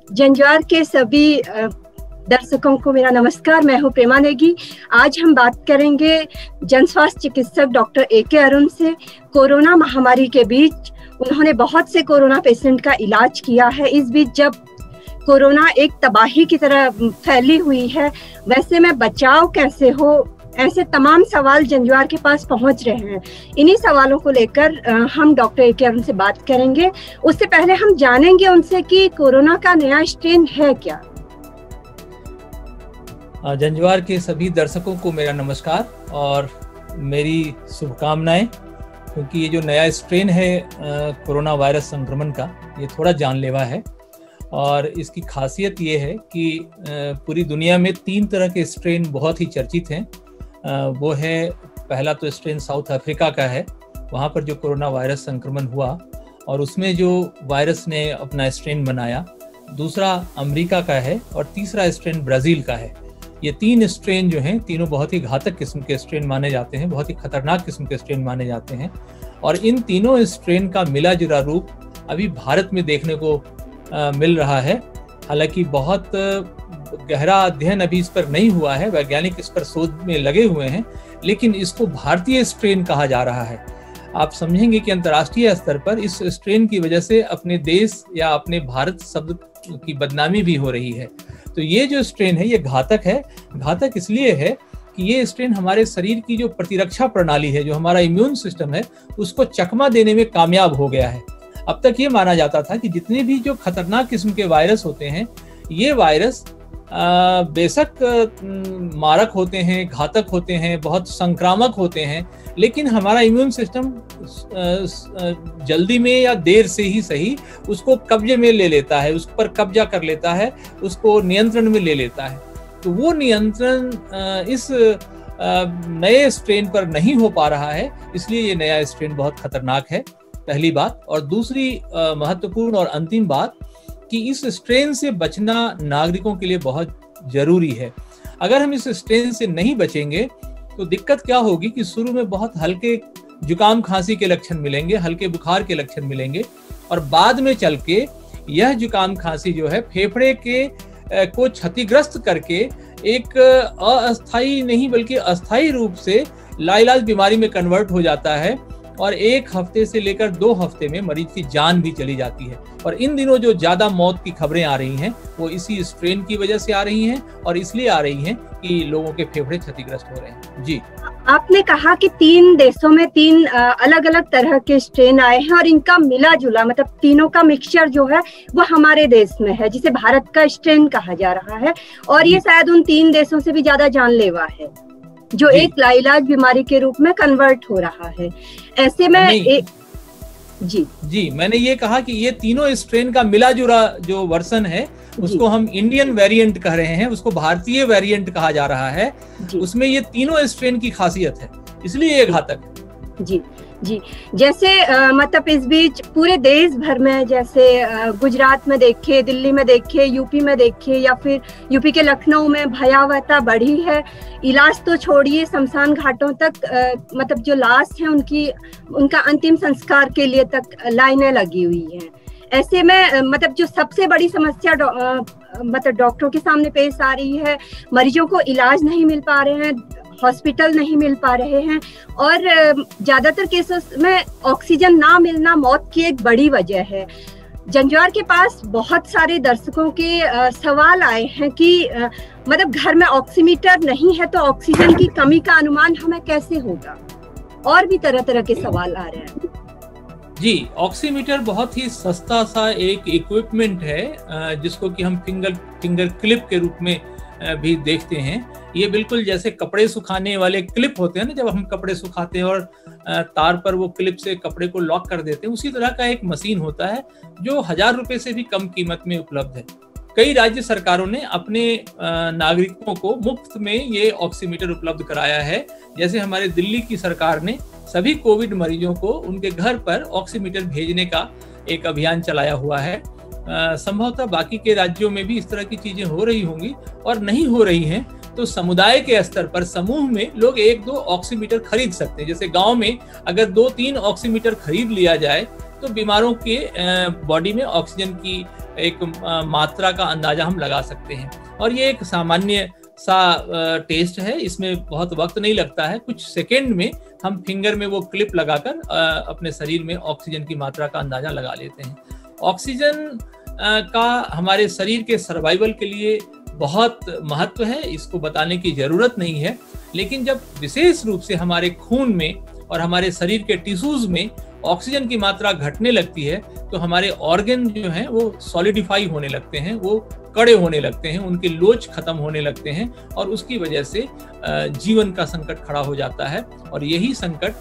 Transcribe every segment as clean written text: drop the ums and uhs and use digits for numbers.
जंजवार के सभी दर्शकों को मेरा नमस्कार। मैं हूं प्रेमा नेगी। आज हम बात करेंगे जन स्वास्थ्य चिकित्सक डॉक्टर ए.के. अरुण से। कोरोना महामारी के बीच उन्होंने बहुत से कोरोना पेशेंट का इलाज किया है। इस बीच जब कोरोना एक तबाही की तरह फैली हुई है, वैसे में बचाव कैसे हो, ऐसे तमाम सवाल जंजवार के पास पहुंच रहे हैं। इन्हीं सवालों को लेकर हम डॉक्टर ए.के. अरुण से बात करेंगे। उससे पहले हम जानेंगे उनसे कि कोरोना का नया स्ट्रेन है क्या। जंजवार के सभी दर्शकों को मेरा नमस्कार और मेरी शुभकामनाएं, क्योंकि ये जो नया स्ट्रेन है कोरोना वायरस संक्रमण का, ये थोड़ा जानलेवा है। और इसकी खासियत ये है कि पूरी दुनिया में 3 तरह के स्ट्रेन बहुत ही चर्चित हैं। वो है, पहला तो स्ट्रेन साउथ अफ्रीका का है, वहाँ पर जो कोरोना वायरस संक्रमण हुआ और उसमें जो वायरस ने अपना स्ट्रेन बनाया। दूसरा अमेरिका का है और तीसरा स्ट्रेन ब्राज़ील का है। ये 3 स्ट्रेन जो हैं, तीनों बहुत ही घातक किस्म के स्ट्रेन माने जाते हैं, बहुत ही खतरनाक किस्म के स्ट्रेन माने जाते हैं। और इन तीनों स्ट्रेन का मिला जुला रूप अभी भारत में देखने को मिल रहा है। हालांकि बहुत गहरा अध्ययन अभी इस पर नहीं हुआ है, वैज्ञानिक इस पर शोध में लगे हुए हैं, लेकिन इसको भारतीय स्ट्रेन कहा जा रहा है। आप समझेंगे कि अंतर्राष्ट्रीय स्तर पर इस स्ट्रेन की वजह से अपने देश या अपने भारत शब्द की बदनामी भी हो रही है। तो ये जो स्ट्रेन है ये घातक है। घातक इसलिए है कि ये स्ट्रेन हमारे शरीर की जो प्रतिरक्षा प्रणाली है, जो हमारा इम्यून सिस्टम है, उसको चकमा देने में कामयाब हो गया है। अब तक ये माना जाता था कि जितने भी जो खतरनाक किस्म के वायरस होते हैं, ये वायरस बेशक मारक होते हैं, घातक होते हैं, बहुत संक्रामक होते हैं, लेकिन हमारा इम्यून सिस्टम जल्दी में या देर से ही सही उसको कब्जे में ले लेता है, उस पर कब्जा कर लेता है, उसको नियंत्रण में ले लेता है। तो वो नियंत्रण इस नए स्ट्रेन पर नहीं हो पा रहा है, इसलिए ये नया स्ट्रेन बहुत खतरनाक है, पहली बात। और दूसरी महत्वपूर्ण और अंतिम बात कि इस स्ट्रेन से बचना नागरिकों के लिए बहुत जरूरी है। अगर हम इस स्ट्रेन से नहीं बचेंगे तो दिक्कत क्या होगी कि शुरू में बहुत हल्के जुकाम खांसी के लक्षण मिलेंगे, हल्के बुखार के लक्षण मिलेंगे, और बाद में चल के यह जुकाम खांसी जो है फेफड़े के को क्षतिग्रस्त करके एक अस्थायी नहीं बल्कि अस्थायी रूप से लाइलाज बीमारी में कन्वर्ट हो जाता है, और 1 हफ्ते से लेकर 2 हफ्ते में मरीज की जान भी चली जाती है। और इन दिनों जो ज्यादा मौत की खबरें आ रही हैं वो इसी स्ट्रेन की वजह से आ रही हैं, और इसलिए आ रही हैं कि लोगों के फेफड़े क्षतिग्रस्त हो रहे हैं। जी, आपने कहा कि 3 देशों में 3 अलग अलग तरह के स्ट्रेन आए हैं और इनका मिला जुला, मतलब तीनों का मिक्सचर जो है वो हमारे देश में है, जिसे भारत का स्ट्रेन कहा जा रहा है। और ये शायद उन 3 देशों से भी ज्यादा जानलेवा है, जो एक लाइलाज बीमारी के रूप में कन्वर्ट हो रहा है। ऐसे में जी मैंने ये कहा कि ये तीनों स्ट्रेन का मिला जुला जो वर्जन है उसको हम इंडियन वेरिएंट कह रहे हैं, उसको भारतीय वेरिएंट कहा जा रहा है। उसमें ये तीनों स्ट्रेन की खासियत है, इसलिए ये घातक है। जी, जैसे मतलब इस बीच पूरे देश भर में, जैसे गुजरात में देखे, दिल्ली में देखे, यूपी में देखे, या फिर यूपी के लखनऊ में भयावहता बढ़ी है। इलाज तो छोड़िए, शमशान घाटों तक मतलब जो लाश है उनका अंतिम संस्कार के लिए तक लाइनें लगी हुई हैं। ऐसे में मतलब जो सबसे बड़ी समस्या मतलब डॉक्टरों के सामने पेश आ रही है, मरीजों को इलाज नहीं मिल पा रहे हैं, हॉस्पिटल नहीं मिल पा रहे हैं, और ज्यादातर केसेस में ऑक्सीजन ना मिलना मौत की एक बड़ी वजह है। जंजवार के पास बहुत सारे दर्शकों के सवाल आए हैं कि मतलब घर में ऑक्सीमीटर नहीं है तो ऑक्सीजन की कमी का अनुमान हमें कैसे होगा, और भी तरह तरह के सवाल आ रहे हैं। जी, ऑक्सीमीटर बहुत ही सस्ता सा एक इक्विपमेंट है, जिसको कि हम फिंगर क्लिप के रूप में भी देखते हैं। ये बिल्कुल जैसे कपड़े सुखाने वाले क्लिप होते हैं ना, जब हम कपड़े सुखाते हैं और तार पर वो क्लिप से कपड़े को लॉक कर देते हैं, उसी तरह का एक मशीन होता है जो 1000 रुपए से भी कम कीमत में उपलब्ध है। कई राज्य सरकारों ने अपने नागरिकों को मुफ्त में ये ऑक्सीमीटर उपलब्ध कराया है। जैसे हमारे दिल्ली की सरकार ने सभी कोविड मरीजों को उनके घर पर ऑक्सीमीटर भेजने का एक अभियान चलाया हुआ है। संभवतः बाकी के राज्यों में भी इस तरह की चीजें हो रही होंगी, और नहीं हो रही हैं तो समुदाय के स्तर पर समूह में लोग 1-2 ऑक्सीमीटर खरीद सकते हैं। जैसे गांव में अगर 2-3 ऑक्सीमीटर खरीद लिया जाए तो बीमारों के बॉडी में ऑक्सीजन की एक मात्रा का अंदाजा हम लगा सकते हैं। और ये एक सामान्य सा टेस्ट है, इसमें बहुत वक्त नहीं लगता है, कुछ सेकेंड में हम फिंगर में वो क्लिप लगाकर अपने शरीर में ऑक्सीजन की मात्रा का अंदाजा लगा लेते हैं। ऑक्सीजन का हमारे शरीर के सर्वाइवल के लिए बहुत महत्व है, इसको बताने की जरूरत नहीं है। लेकिन जब विशेष रूप से हमारे खून में और हमारे शरीर के टिश्यूज में ऑक्सीजन की मात्रा घटने लगती है तो हमारे ऑर्गन जो हैं वो सॉलिडिफाई होने लगते हैं, वो कड़े होने लगते हैं, उनके लोच खत्म होने लगते हैं और उसकी वजह से जीवन का संकट खड़ा हो जाता है। और यही संकट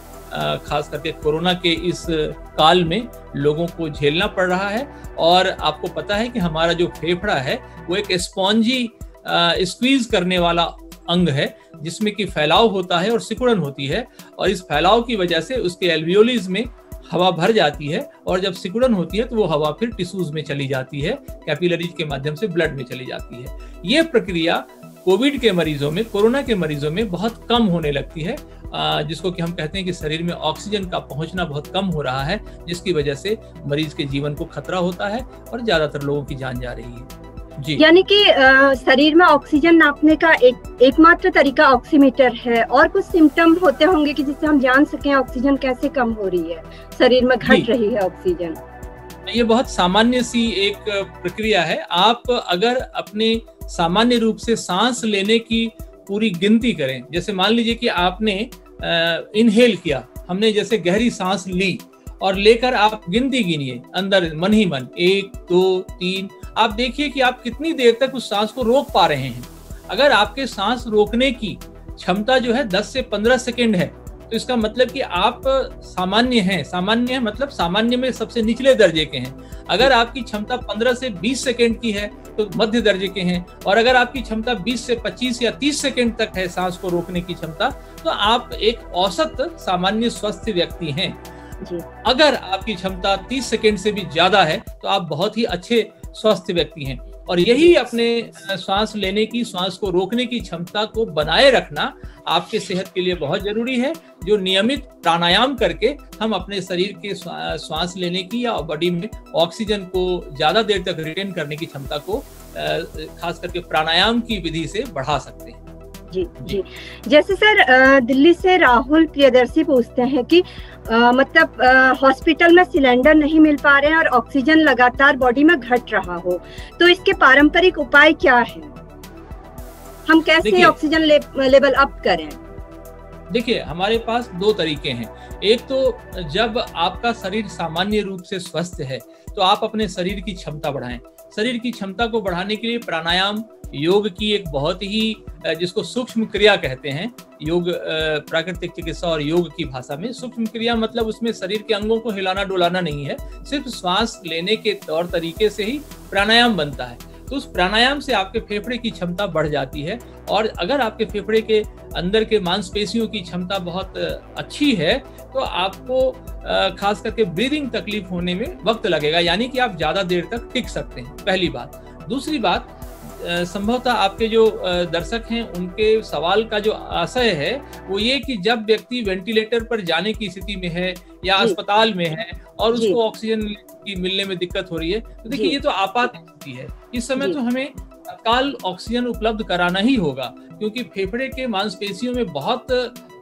खास करके कोरोना के इस काल में लोगों को झेलना पड़ रहा है। और आपको पता है कि हमारा जो फेफड़ा है वो एक स्पॉन्जी स्क्वीज करने वाला अंग है, जिसमें कि फैलाव होता है और सिकुड़न होती है, और इस फैलाव की वजह से उसके एल्वियोलीज में हवा भर जाती है और जब सिकुड़न होती है तो वो हवा फिर टिश्यूज में चली जाती है, कैपिलरीज के माध्यम से ब्लड में चली जाती है। ये प्रक्रिया कोविड के मरीजों में, कोरोना के मरीजों में बहुत कम होने लगती है, जिसको कि हम कहते हैं कि शरीर में ऑक्सीजन का पहुंचना बहुत कम हो रहा है, जिसकी वजह से मरीज के जीवन को खतरा होता है और ज्यादातर लोगों की जान जा रही है। जी। यानी कि शरीर में ऑक्सीजन नापने का एकमात्र तरीका ऑक्सीमीटर है, और कुछ सिम्टम होते होंगे कि जिससे हम जान सकें ऑक्सीजन कैसे कम हो रही है, शरीर में घट रही है ऑक्सीजन। ये बहुत सामान्य सी एक प्रक्रिया है। आप अगर अपने सामान्य रूप से सांस लेने की पूरी गिनती करें, जैसे मान लीजिए कि आपने इनहेल किया, हमने जैसे गहरी सांस ली और लेकर आप गिनती गिनिए अंदर मन ही मन, 1 2 3, आप देखिए कि आप कितनी देर तक उस सांस को रोक पा रहे हैं। अगर आपके सांस रोकने की क्षमता जो है 10 से 15 सेकेंड है तो इसका मतलब कि आप सामान्य हैं। सामान्य है मतलब सामान्य में सबसे निचले दर्जे के हैं। अगर आपकी क्षमता 15 से 20 सेकेंड की है तो मध्य दर्जे के हैं, और अगर आपकी क्षमता 20 से 25 या 30 सेकेंड तक है सांस को रोकने की क्षमता, तो आप एक औसत सामान्य स्वस्थ व्यक्ति हैं। अगर आपकी क्षमता 30 सेकेंड से भी ज्यादा है तो आप बहुत ही अच्छे स्वस्थ व्यक्ति हैं। और यही अपने सांस लेने की, सांस को रोकने की क्षमता को बनाए रखना आपके सेहत के लिए बहुत जरूरी है, जो नियमित प्राणायाम करके हम अपने शरीर के सांस लेने की या बॉडी में ऑक्सीजन को ज्यादा देर तक रिटेन करने की क्षमता को खास करके प्राणायाम की विधि से बढ़ा सकते हैं। जी जी। जैसे सर दिल्ली से राहुल प्रियदर्शी पूछते हैं कि मतलब हॉस्पिटल में सिलेंडर नहीं मिल पा रहे हैं और ऑक्सीजन लगातार बॉडी में घट रहा हो, तो इसके पारंपरिक उपाय क्या है? हम कैसे ऑक्सीजन लेवल अप करें? देखिए, हमारे पास 2 तरीके हैं। एक तो जब आपका शरीर सामान्य रूप से स्वस्थ है तो आप अपने शरीर की क्षमता बढ़ाएं। शरीर की क्षमता को बढ़ाने के लिए प्राणायाम, योग की एक बहुत ही, जिसको सूक्ष्म क्रिया कहते हैं, योग प्राकृतिक चिकित्सा और योग की भाषा में सूक्ष्म क्रिया मतलब उसमें शरीर के अंगों को हिलाना डुलाना नहीं है, सिर्फ श्वास लेने के तौर तरीके से ही प्राणायाम बनता है। तो उस प्राणायाम से आपके फेफड़े की क्षमता बढ़ जाती है, और अगर आपके फेफड़े के अंदर के मांसपेशियों की क्षमता बहुत अच्छी है तो आपको खास करके ब्रीदिंग तकलीफ होने में वक्त लगेगा, यानी कि आप ज्यादा देर तक टिक सकते हैं, पहली बात। दूसरी बात, संभवतः आपके जो दर्शक हैं उनके सवाल का जो आशय है वो ये कि जब व्यक्ति वेंटिलेटर पर जाने की स्थिति में है या अस्पताल में है और उसको ऑक्सीजन की मिलने में दिक्कत हो रही है, तो देखिए ये तो आपात स्थिति है। इस समय तो हमें तत्काल ऑक्सीजन उपलब्ध कराना ही होगा, क्योंकि फेफड़े के मांसपेशियों में बहुत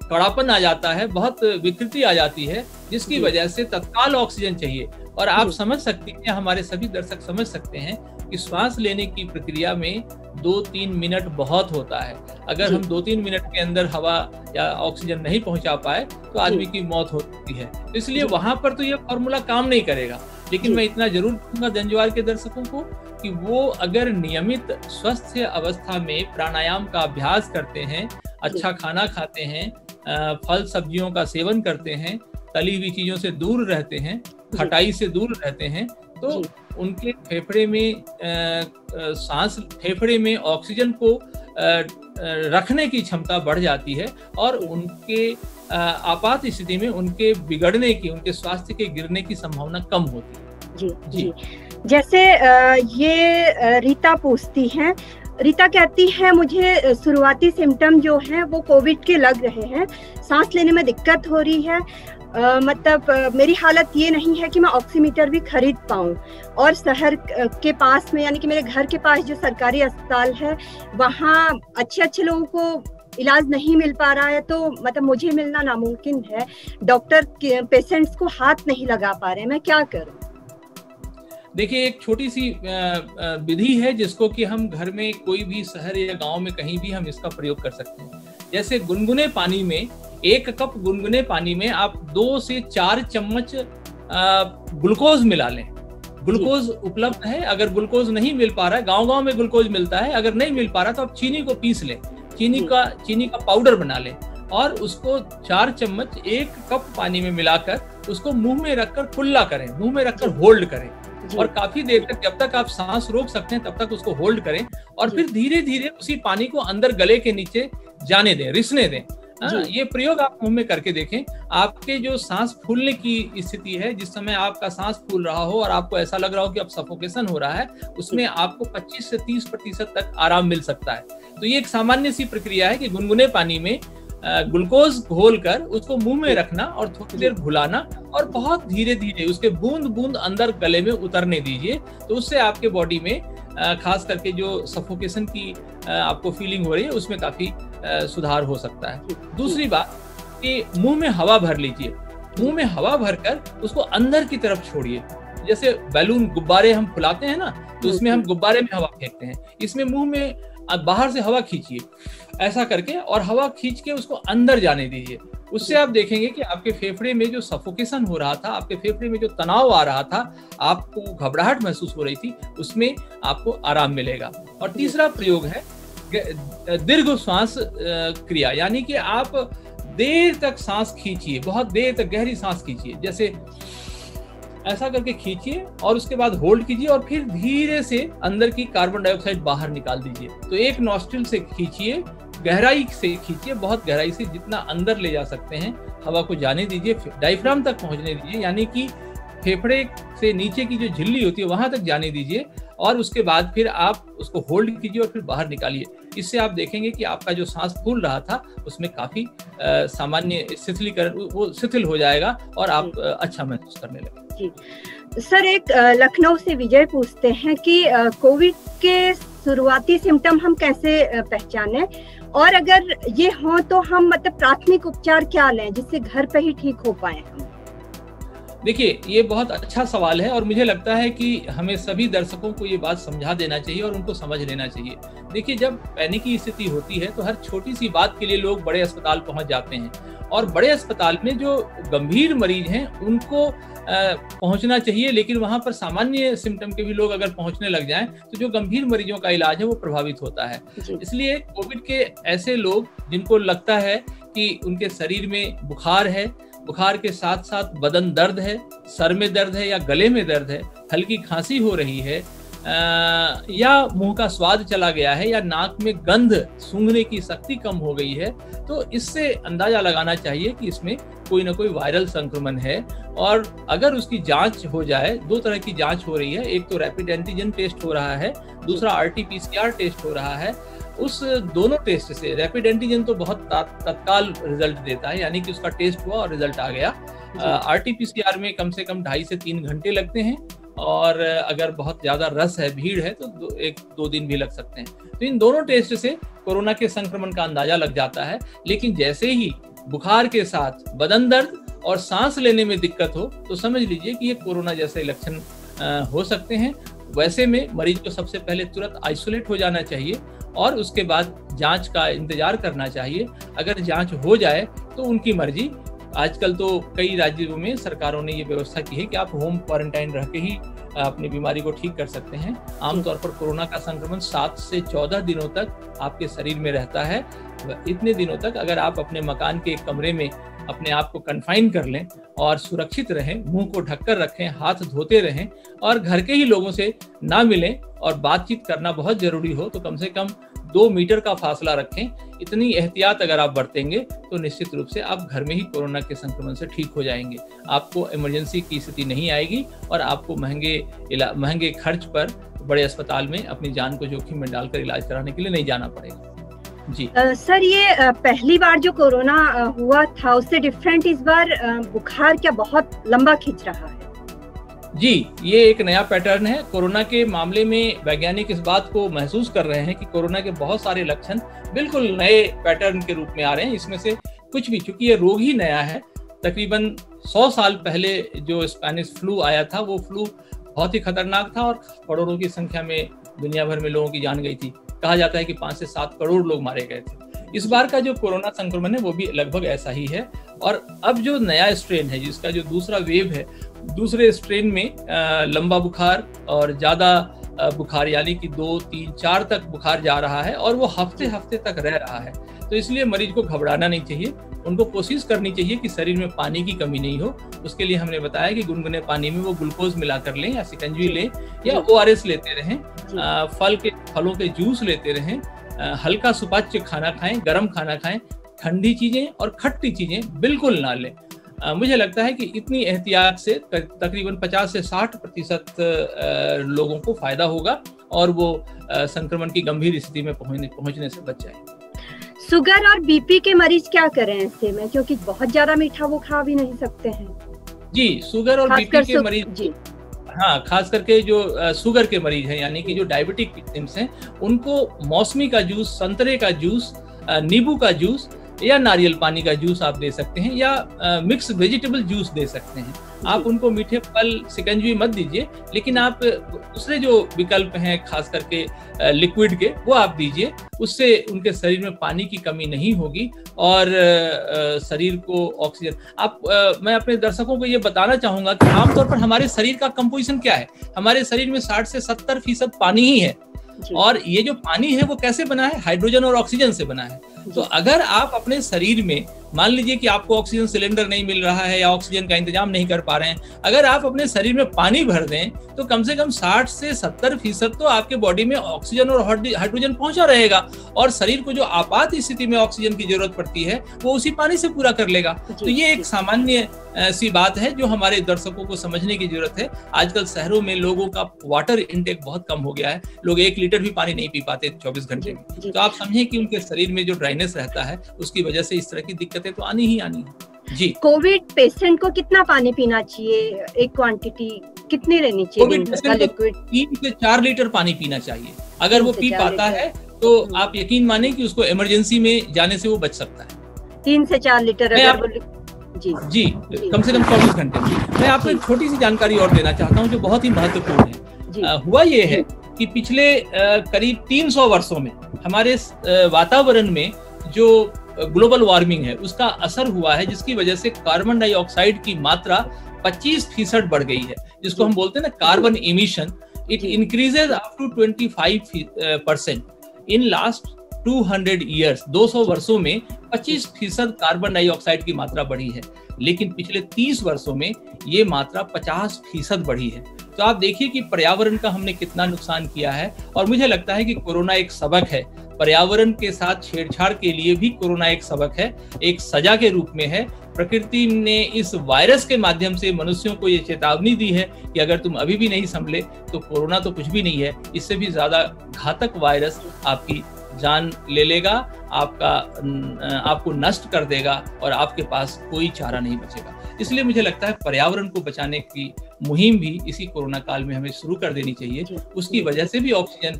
कड़ापन आ जाता है, बहुत विकृति आ जाती है, जिसकी वजह से तत्काल ऑक्सीजन चाहिए। और आप समझ सकते हैं, हमारे सभी दर्शक समझ सकते हैं कि श्वास लेने की प्रक्रिया में 2-3 मिनट बहुत होता है। अगर हम 2-3 मिनट के अंदर हवा या ऑक्सीजन नहीं पहुंचा पाए तो आदमी की मौत हो सकती है। इसलिए वहां पर तो ये फॉर्मूला काम नहीं करेगा। लेकिन मैं इतना जरूर कहूंगा जंजवार के दर्शकों को कि वो अगर नियमित स्वस्थ अवस्था में प्राणायाम का अभ्यास करते हैं, अच्छा खाना खाते हैं, फल सब्जियों का सेवन करते हैं, तली हुई चीजों से दूर रहते हैं, खटाई से दूर रहते हैं, तो उनके फेफड़े में फेफड़े में ऑक्सीजन को रखने की क्षमता बढ़ जाती है और उनके आपात स्थिति में उनके बिगड़ने की, उनके स्वास्थ्य के गिरने की संभावना कम होती है। जी जी। जैसे ये रीता पूछती हैं, रीता कहती है मुझे शुरुआती सिम्टम जो है वो कोविड के लग रहे हैं, सांस लेने में दिक्कत हो रही है, मतलब मेरी हालत ये नहीं है कि मैं ऑक्सीमीटर भी खरीद पाऊँ, और शहर के पास में यानी कि मेरे घर के पास जो सरकारी अस्पताल है वहाँ अच्छे लोगों को इलाज नहीं मिल पा रहा है, तो मतलब मुझे मिलना नामुमकिन है। डॉक्टर पेशेंट्स को हाथ नहीं लगा पा रहे, मैं क्या करूँ? देखिए, एक छोटी सी विधि है जिसको कि हम घर में कोई भी शहर या गांव में कहीं भी हम इसका प्रयोग कर सकते हैं। जैसे गुनगुने पानी में 1 कप गुनगुने पानी में आप 2 से 4 चम्मच ग्लूकोज मिला लें। ग्लूकोज उपलब्ध है, अगर ग्लूकोज नहीं मिल पा रहा है, गांव-गांव में ग्लूकोज मिलता है, अगर नहीं मिल पा रहा तो आप चीनी को पीस लें, चीनी का पाउडर बना लें और उसको 4 चम्मच 1 कप पानी में मिलाकर उसको मुंह में रखकर कुल्ला करें, मुंह में रखकर होल्ड करें और काफी देर तक, जब तक आप सांस रोक सकते हैं तब तक उसको होल्ड करें और फिर धीरे धीरे उसी पानी को अंदर गले के नीचे जाने दें, रिसने दें। ये प्रयोग आप मुंह में करके देखें। आपके जो सांस फूलने की स्थिति है, जिस समय आपका सांस फूल रहा हो और आपको ऐसा लग रहा हो कि अब सफोकेशन हो रहा है, उसमें आपको 25 से 30% तक आराम मिल सकता है। तो ये एक सामान्य सी प्रक्रिया है कि गुनगुने पानी में ग्लूकोज घोलकर उसको मुंह में रखना और थोड़ी देर घुलाना और बहुत धीरे धीरे उसके बूंद बूंद अंदर गले में उतरने दीजिए। तो उससे आपके बॉडी में खास करके जो सफोकेशन की आपको फीलिंग हो रही है उसमें काफी सुधार हो सकता है। दूसरी बात कि मुंह में हवा भर लीजिए। मुंह में हवा भरकर उसको अंदर की तरफ छोड़िए। जैसे बैलून, गुब्बारे हम फुलाते हैं ना, तो उसमें हम गुब्बारे में हवा फेंकते हैं, इसमें मुंह में बाहर से हवा खींचिए ऐसा करके और हवा खींच के उसको अंदर जाने दीजिए। उससे आप देखेंगे कि आपके फेफड़े में जो सफोकेशन हो रहा था, आपके फेफड़े में जो तनाव आ रहा था, आपको घबराहट महसूस हो रही थी, उसमें आपको आराम मिलेगा। और तीसरा प्रयोग है दीर्घ श्वास क्रिया, यानी कि आप देर तक सांस खींचिए, बहुत देर तक गहरी सांस खींचिए, जैसे ऐसा करके खींचिए और उसके बाद होल्ड कीजिए और फिर धीरे से अंदर की कार्बन डाइऑक्साइड बाहर निकाल दीजिए। तो एक नॉस्ट्रिल से खींचिए, गहराई से खींचिए, बहुत गहराई से, जितना अंदर ले जा सकते हैं हवा को जाने दीजिए, डायफ्राम तक पहुंचने दीजिए, यानी कि फेफड़े से नीचे की जो झिल्ली होती है वहां तक जाने दीजिए और उसके बाद फिर आप उसको होल्ड कीजिए और फिर बाहर निकालिए। इससे आप देखेंगे कि आपका जो सांस फूल रहा था उसमें काफी सामान्य शिथिलीकरण, वो शिथिल हो जाएगा और आप अच्छा महसूस करने लगेंगे। सर, एक लखनऊ से विजय पूछते हैं कि कोविड के शुरुआती सिम्टम हम कैसे पहचानें और अगर ये हो तो हम मतलब प्राथमिक उपचार क्या लें जिससे घर पे ही ठीक हो पाए हम? देखिए, ये बहुत अच्छा सवाल है और मुझे लगता है कि हमें सभी दर्शकों को ये बात समझा देना चाहिए और उनको समझ लेना चाहिए। देखिए, जब पैनिक की स्थिति होती है तो हर छोटी सी बात के लिए लोग बड़े अस्पताल पहुंच जाते हैं और बड़े अस्पताल में जो गंभीर मरीज हैं उनको पहुंचना चाहिए, लेकिन वहां पर सामान्य सिम्टम के भी लोग अगर पहुंचने लग जाएं तो जो गंभीर मरीजों का इलाज है वो प्रभावित होता है। इसलिए कोविड के ऐसे लोग जिनको लगता है कि उनके शरीर में बुखार है, बुखार के साथ साथ बदन दर्द है, सर में दर्द है या गले में दर्द है, हल्की खांसी हो रही है या मुंह का स्वाद चला गया है या नाक में गंध, सूंघने की शक्ति कम हो गई है, तो इससे अंदाजा लगाना चाहिए कि इसमें कोई ना कोई वायरल संक्रमण है। और अगर उसकी जांच हो जाए, 2 तरह की जांच हो रही है, एक तो रैपिड एंटीजन टेस्ट हो रहा है, दूसरा RT-PCR टेस्ट हो रहा है। उस दोनों टेस्ट से रैपिड एंटीजन तो बहुत तत्काल रिजल्ट देता है, यानी कि उसका टेस्ट हुआ और रिजल्ट आ गया। RT-PCR में कम से कम 2.5 से 3 घंटे लगते हैं और अगर बहुत ज्यादा रस है, भीड़ है तो 1-2 दिन भी लग सकते हैं। तो इन दोनों टेस्ट से कोरोना के संक्रमण का अंदाजा लग जाता है। लेकिन जैसे ही बुखार के साथ बदन दर्द और सांस लेने में दिक्कत हो तो समझ लीजिए कि ये कोरोना जैसे लक्षण हो सकते हैं। वैसे में मरीज को सबसे पहले तुरंत आइसोलेट हो जाना चाहिए और उसके बाद जांच का इंतजार करना चाहिए। अगर जांच हो जाए तो उनकी मर्जी। आजकल तो कई राज्यों में सरकारों ने ये व्यवस्था की है कि आप होम क्वारंटाइन रह के ही अपनी बीमारी को ठीक कर सकते हैं। आमतौर पर कोरोना का संक्रमण 7 से 14 दिनों तक आपके शरीर में रहता है। इतने दिनों तक अगर आप अपने मकान के एक कमरे में अपने आप को कन्फाइन कर लें और सुरक्षित रहें, मुंह को ढककर रखें, हाथ धोते रहें और घर के ही लोगों से ना मिलें और बातचीत करना बहुत जरूरी हो तो कम से कम 2 मीटर का फासला रखें। इतनी एहतियात अगर आप बरतेंगे तो निश्चित रूप से आप घर में ही कोरोना के संक्रमण से ठीक हो जाएंगे। आपको इमरजेंसी की स्थिति नहीं आएगी और आपको महंगे खर्च पर बड़े अस्पताल में अपनी जान को जोखिम में डालकर इलाज कराने के लिए नहीं जाना पड़ेगा। जी सर, ये पहली बार जो कोरोना हुआ था उससे डिफरेंट इस बार बुखार क्या बहुत लंबा खिंच रहा है? जी, ये एक नया पैटर्न है। कोरोना के मामले में वैज्ञानिक इस बात को महसूस कर रहे हैं कि कोरोना के बहुत सारे लक्षण बिल्कुल नए पैटर्न के रूप में आ रहे हैं। इसमें से कुछ भी, चूंकि ये रोग ही नया है, तकरीबन 100 साल पहले जो स्पेनिश फ्लू आया था वो फ्लू बहुत ही खतरनाक था और करोड़ों की संख्या में दुनिया भर में लोगों की जान गई थी। कहा जाता है कि 5 से 7 करोड़ लोग मारे गए थे। इस बार का जो कोरोना संक्रमण है वो भी लगभग ऐसा ही है। और अब जो नया स्ट्रेन है, जिसका जो दूसरा वेव है, दूसरे स्ट्रेन में लंबा बुखार और ज़्यादा बुखार, यानी कि 2, 3, 4 तक बुखार जा रहा है और वो हफ्ते हफ्ते तक रह रहा है। तो इसलिए मरीज को घबराना नहीं चाहिए। उनको कोशिश करनी चाहिए कि शरीर में पानी की कमी नहीं हो। उसके लिए हमने बताया कि गुनगुने पानी में वो ग्लूकोज मिलाकर लें या शिकंजी लें या ORS लेते रहें, फलों के जूस लेते रहें, हल्का सुपाच्य खाना खाएं, गर्म खाना खाएं, ठंडी चीजें और खट्टी चीजें बिल्कुल ना लें। मुझे लगता है कि इतनी एहतियात से तकरीबन 50 से 60% लोगों को फायदा होगा और वो संक्रमण की गंभीर स्थिति में पहुंचने से बच जाए। शुगर और BP के मरीज क्या करें ऐसे में, क्योंकि बहुत ज्यादा मीठा वो खा भी नहीं सकते हैं? जी, शुगर और BP के मरीज, हाँ, खास करके जो शुगर के मरीज हैं, यानी कि जो डायबिटिक पेशेंट्स हैं, उनको मौसमी का जूस, संतरे का जूस, नींबू का जूस या नारियल पानी का जूस आप दे सकते हैं या मिक्स वेजिटेबल जूस दे सकते हैं। आप उनको मीठे फल, शिकंजी मत दीजिए, लेकिन आप दूसरे जो विकल्प हैं खास करके लिक्विड के, वो आप दीजिए। उससे उनके शरीर में पानी की कमी नहीं होगी और शरीर को ऑक्सीजन। मैं अपने दर्शकों को ये बताना चाहूंगा कि आमतौर पर हमारे शरीर का कंपोजिशन क्या है। हमारे शरीर में 60 से 70% पानी ही है और ये जो पानी है वो कैसे बना है? हाइड्रोजन और ऑक्सीजन से बना है। तो अगर आप अपने शरीर में, मान लीजिए कि आपको ऑक्सीजन सिलेंडर नहीं मिल रहा है या ऑक्सीजन का इंतजाम नहीं कर पा रहे हैं, अगर आप अपने शरीर में पानी भर दें तो कम से कम 60 से 70% तो आपके बॉडी में ऑक्सीजन और हाइड्रोजन पहुंचा रहेगा और शरीर को जो आपात स्थिति में ऑक्सीजन की जरूरत पड़ती है वो उसी पानी से पूरा कर लेगा। तो ये एक सामान्य सी बात है जो हमारे दर्शकों को समझने की जरूरत है। आजकल शहरों में लोगों का वाटर इनटेक बहुत कम हो गया है। लोग 1 लीटर भी पानी नहीं पी पाते 24 घंटे में। तो आप समझें कि उनके शरीर में जो ड्राइनेस रहता है उसकी वजह से इस तरह की दिक्कतें तो आनी ही आनी है। जी, कोविड पेशेंट को कितना पानी पीना चाहिए? एक क्वांटिटी कितनी रहनी चाहिए? कोविड पेशेंट को 3 से 4 लीटर पानी पीना चाहिए। अगर वो पी पाता है तो आप यकीन माने कि उसको इमरजेंसी में जाने से वो बच सकता है। 3 से 4 लीटर जी, कम से कम 24 घंटे। मैं आपको एक छोटी सी जानकारी और देना चाहता हूँ जो बहुत ही महत्वपूर्ण है। हुआ ये है कि पिछले करीब 300 वर्षों में हमारे वातावरण में जो ग्लोबल वार्मिंग है उसका असर हुआ है, जिसकी वजह से कार्बन डाइऑक्साइड की मात्रा 25% बढ़ गई है, जिसको हम बोलते हैं ना carbon emission. It increases up to 25% in last 200 years. 200 वर्षों में 25% कार्बन डाइऑक्साइड की मात्रा बढ़ी है, लेकिन पिछले 30 वर्षों में ये मात्रा 50% बढ़ी है। तो आप देखिए कि पर्यावरण का हमने कितना नुकसान किया है। और मुझे लगता है कि कोरोना एक सबक है। पर्यावरण के साथ छेड़छाड़ के लिए भी कोरोना एक सबक है, एक सजा के रूप में है। प्रकृति ने इस वायरस के माध्यम से मनुष्यों को ये चेतावनी दी है कि अगर तुम अभी भी नहीं संभले तो कोरोना तो कुछ भी नहीं है, इससे भी ज्यादा घातक वायरस आपकी जान ले लेगा, आपको नष्ट कर देगा और आपके पास कोई चारा नहीं बचेगा। इसलिए मुझे लगता है पर्यावरण को बचाने की मुहिम भी इसी कोरोना काल में हमें शुरू कर देनी चाहिए। उसकी वजह से भी ऑक्सीजन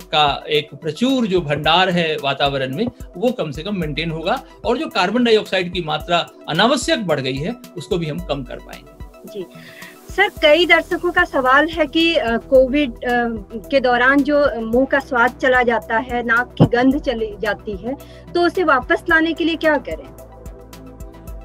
का एक प्रचुर जो भंडार है वातावरण में वो कम से कम मेंटेन होगा और जो कार्बन डाइऑक्साइड की मात्रा अनावश्यक बढ़ गई है उसको भी हम कम कर पाएंगे। जी सर, कई दर्शकों का सवाल है कि कोविड के दौरान जो मुंह का स्वाद चला जाता है, नाक की गंध चली जाती है, तो उसे वापस लाने के लिए क्या करें?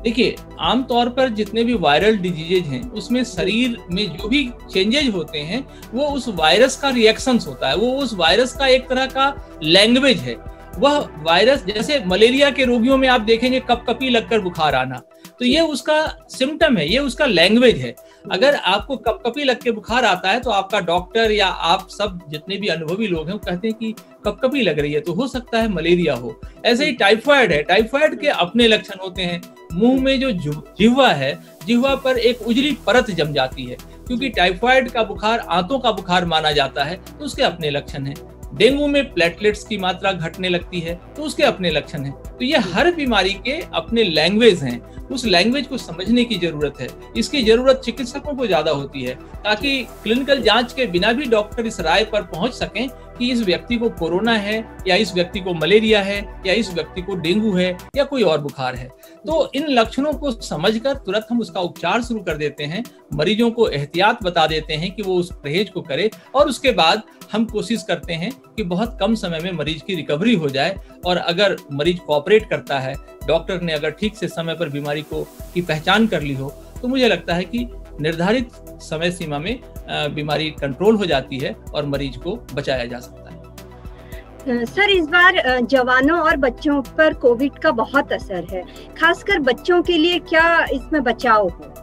देखिए, आमतौर पर जितने भी वायरल डिजीजेज हैं उसमें शरीर में जो भी चेंजेज होते हैं वो उस वायरस का रिएक्शंस होता है, वो उस वायरस का एक तरह का लैंग्वेज है। वह वायरस, जैसे मलेरिया के रोगियों में आप देखेंगे कपकपी लगकर बुखार आना, तो ये उसका सिम्टम है, ये उसका लैंग्वेज है। अगर आपको कपकपी लग के बुखार आता है तो आपका डॉक्टर या आप सब जितने भी अनुभवी लोग हैं वो कहते हैं कि कपकपी लग रही है, तो हो सकता है मलेरिया हो। ऐसे ही टाइफाइड है, टाइफाइड के अपने लक्षण होते हैं। मुंह में जो जिह्वा है, जिह्वा पर एक उजली परत जम जाती है, क्योंकि टाइफाइड का बुखार आंतों का बुखार माना जाता है, तो उसके अपने लक्षण हैं। डेंगू में प्लेटलेट्स की मात्रा घटने लगती है, तो उसके अपने लक्षण हैं। तो ये हर बीमारी के अपने लैंग्वेज हैं, उस लैंग्वेज को समझने की जरूरत है। इसकी जरूरत चिकित्सकों को ज्यादा होती है, ताकि क्लिनिकल जांच के बिना भी डॉक्टर इस राय पर पहुंच सकें कि इस व्यक्ति को कोरोना है, या इस व्यक्ति को मलेरिया है, या इस व्यक्ति को डेंगू है, या कोई और बुखार है। तो इन लक्षणों को समझकर तुरंत हम उसका उपचार शुरू कर देते हैं, मरीजों को एहतियात बता देते हैं कि वो उस परहेज को करे, और उसके बाद हम कोशिश करते हैं कि बहुत कम समय में मरीज की रिकवरी हो जाए। और अगर मरीज कोऑपरेट करता है, डॉक्टर ने अगर ठीक से समय पर बीमारी की पहचान कर ली हो, तो मुझे लगता है कि निर्धारित समय सीमा में बीमारी कंट्रोल हो जाती है और मरीज को बचाया जा सकता है। सर, इस बार जवानों और बच्चों पर कोविड का बहुत असर है, खासकर बच्चों के लिए क्या इसमें बचाव हो?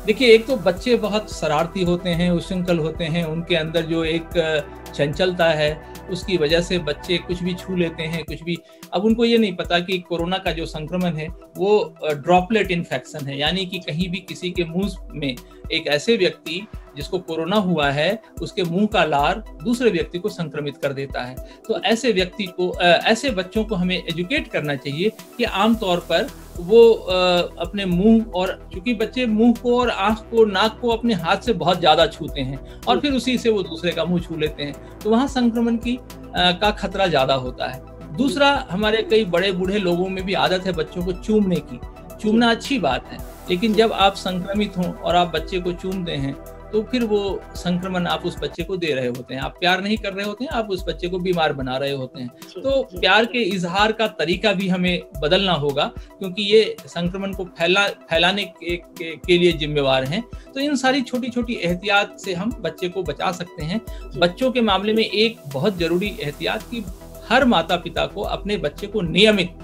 देखिए, एक तो बच्चे बहुत शरारती होते हैं, उच्छृंखल होते हैं, उनके अंदर जो एक चंचलता है उसकी वजह से बच्चे कुछ भी छू लेते हैं, कुछ भी। अब उनको ये नहीं पता कि कोरोना का जो संक्रमण है वो ड्रॉपलेट इन्फेक्शन है, यानी कि कहीं भी किसी के मुंह में एक ऐसे व्यक्ति जिसको कोरोना हुआ है, उसके मुंह का लार दूसरे व्यक्ति को संक्रमित कर देता है। तो ऐसे व्यक्ति को, ऐसे बच्चों को हमें एजुकेट करना चाहिए कि आमतौर पर वो अपने मुंह, और चूंकि बच्चे मुंह को और आंख को, नाक को अपने हाथ से बहुत ज्यादा छूते हैं और फिर उसी से वो दूसरे का मुंह छू लेते हैं, तो वहां संक्रमण का खतरा ज्यादा होता है। दूसरा, हमारे कई बड़े बूढ़े लोगों में भी आदत है बच्चों को चूमने की। चूमना अच्छी बात है, लेकिन जब आप संक्रमित हों और आप बच्चे को चूमते हैं तो फिर वो संक्रमण आप उस बच्चे को दे रहे होते हैं। आप प्यार नहीं कर रहे होते हैं, आप उस बच्चे को बीमार बना रहे होते हैं। तो प्यार के इजहार का तरीका भी हमें बदलना होगा, क्योंकि ये संक्रमण को फैलाने के लिए जिम्मेवार हैं। तो इन सारी छोटी छोटी एहतियात से हम बच्चे को बचा सकते हैं। बच्चों के मामले में एक बहुत जरूरी एहतियात कि हर माता पिता को अपने बच्चे को नियमित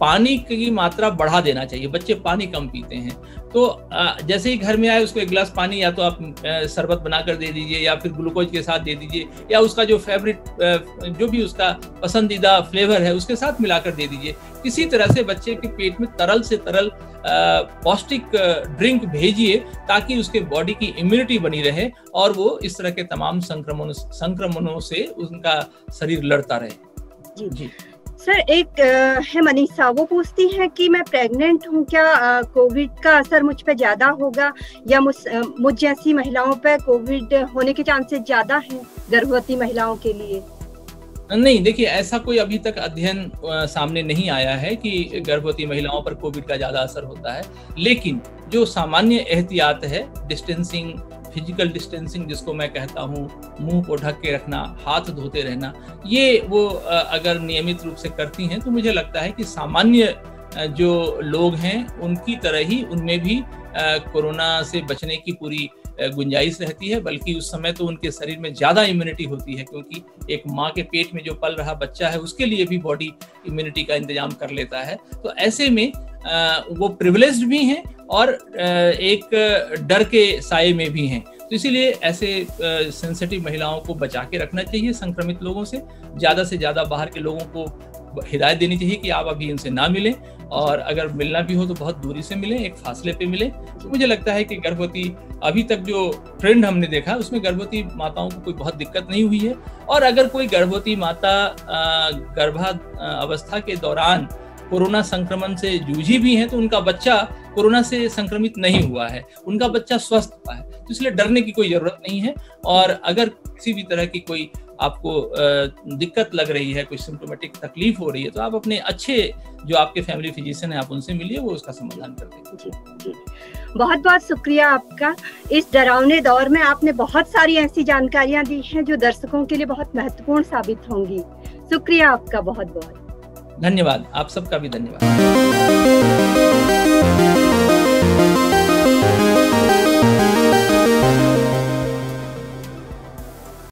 पानी की मात्रा बढ़ा देना चाहिए। बच्चे पानी कम पीते हैं, तो जैसे ही घर में आए उसको एक गिलास पानी या तो आप शरबत बनाकर दे दीजिए, या फिर ग्लूकोज के साथ दे दीजिए, या उसका जो फेवरेट, जो भी उसका पसंदीदा फ्लेवर है उसके साथ मिलाकर दे दीजिए। किसी तरह से बच्चे के पेट में तरल से तरल पौष्टिक ड्रिंक भेजिए, ताकि उसके बॉडी की इम्यूनिटी बनी रहे और वो इस तरह के तमाम संक्रमणों से उनका शरीर लड़ता रहे। जी सर, एक है मनीषा, वो पूछती है कि मैं प्रेग्नेंट हूँ, क्या कोविड का असर मुझ पे ज्यादा होगा, या मुझ जैसी महिलाओं पे कोविड होने के चांसेस ज्यादा हैं गर्भवती महिलाओं के लिए? नहीं, देखिए, ऐसा कोई अभी तक अध्ययन सामने नहीं आया है कि गर्भवती महिलाओं पर कोविड का ज्यादा असर होता है। लेकिन जो सामान्य एहतियात है, डिस्टेंसिंग, फिजिकल डिस्टेंसिंग जिसको मैं कहता हूँ, मुंह को ढक के रखना, हाथ धोते रहना, ये वो अगर नियमित रूप से करती हैं तो मुझे लगता है कि सामान्य जो लोग हैं उनकी तरह ही उनमें भी कोरोना से बचने की पूरी गुंजाइश रहती है। बल्कि उस समय तो उनके शरीर में ज्यादा इम्यूनिटी होती है, क्योंकि एक माँ के पेट में जो पल रहा बच्चा है उसके लिए भी बॉडी इम्यूनिटी का इंतजाम कर लेता है। तो ऐसे में वो प्रिविलेज्ड भी हैं और एक डर के साये में भी हैं। तो इसीलिए ऐसे सेंसिटिव महिलाओं को बचा के रखना चाहिए संक्रमित लोगों से। ज़्यादा से ज़्यादा बाहर के लोगों को हिदायत देनी चाहिए कि आप अभी इनसे ना मिलें, और अगर मिलना भी हो तो बहुत दूरी से मिलें, एक फासले पे मिलें। तो मुझे लगता है कि गर्भवती, अभी तक जो ट्रेंड हमने देखा उसमें गर्भवती माताओं को कोई बहुत दिक्कत नहीं हुई है। और अगर कोई गर्भवती माता गर्भावस्था के दौरान कोरोना संक्रमण से जूझी भी हैं तो उनका बच्चा कोरोना से संक्रमित नहीं हुआ है, उनका बच्चा स्वस्थ हुआ है, तो इसलिए डरने की कोई जरूरत नहीं है। और अगर किसी भी तरह की कोई आपको दिक्कत लग रही है, कोई सिम्टोमेटिक तकलीफ हो रही है, तो आप अपने अच्छे जो आपके फैमिली फिजिशियन है आप उनसे मिलिए, वो उसका समाधान कर देंगे। बहुत बहुत शुक्रिया आपका। इस डरावने दौर में आपने बहुत सारी ऐसी जानकारियां दी हैं जो दर्शकों के लिए बहुत महत्वपूर्ण साबित होंगी। शुक्रिया आपका, बहुत बहुत धन्यवाद। आप सबका भी धन्यवाद।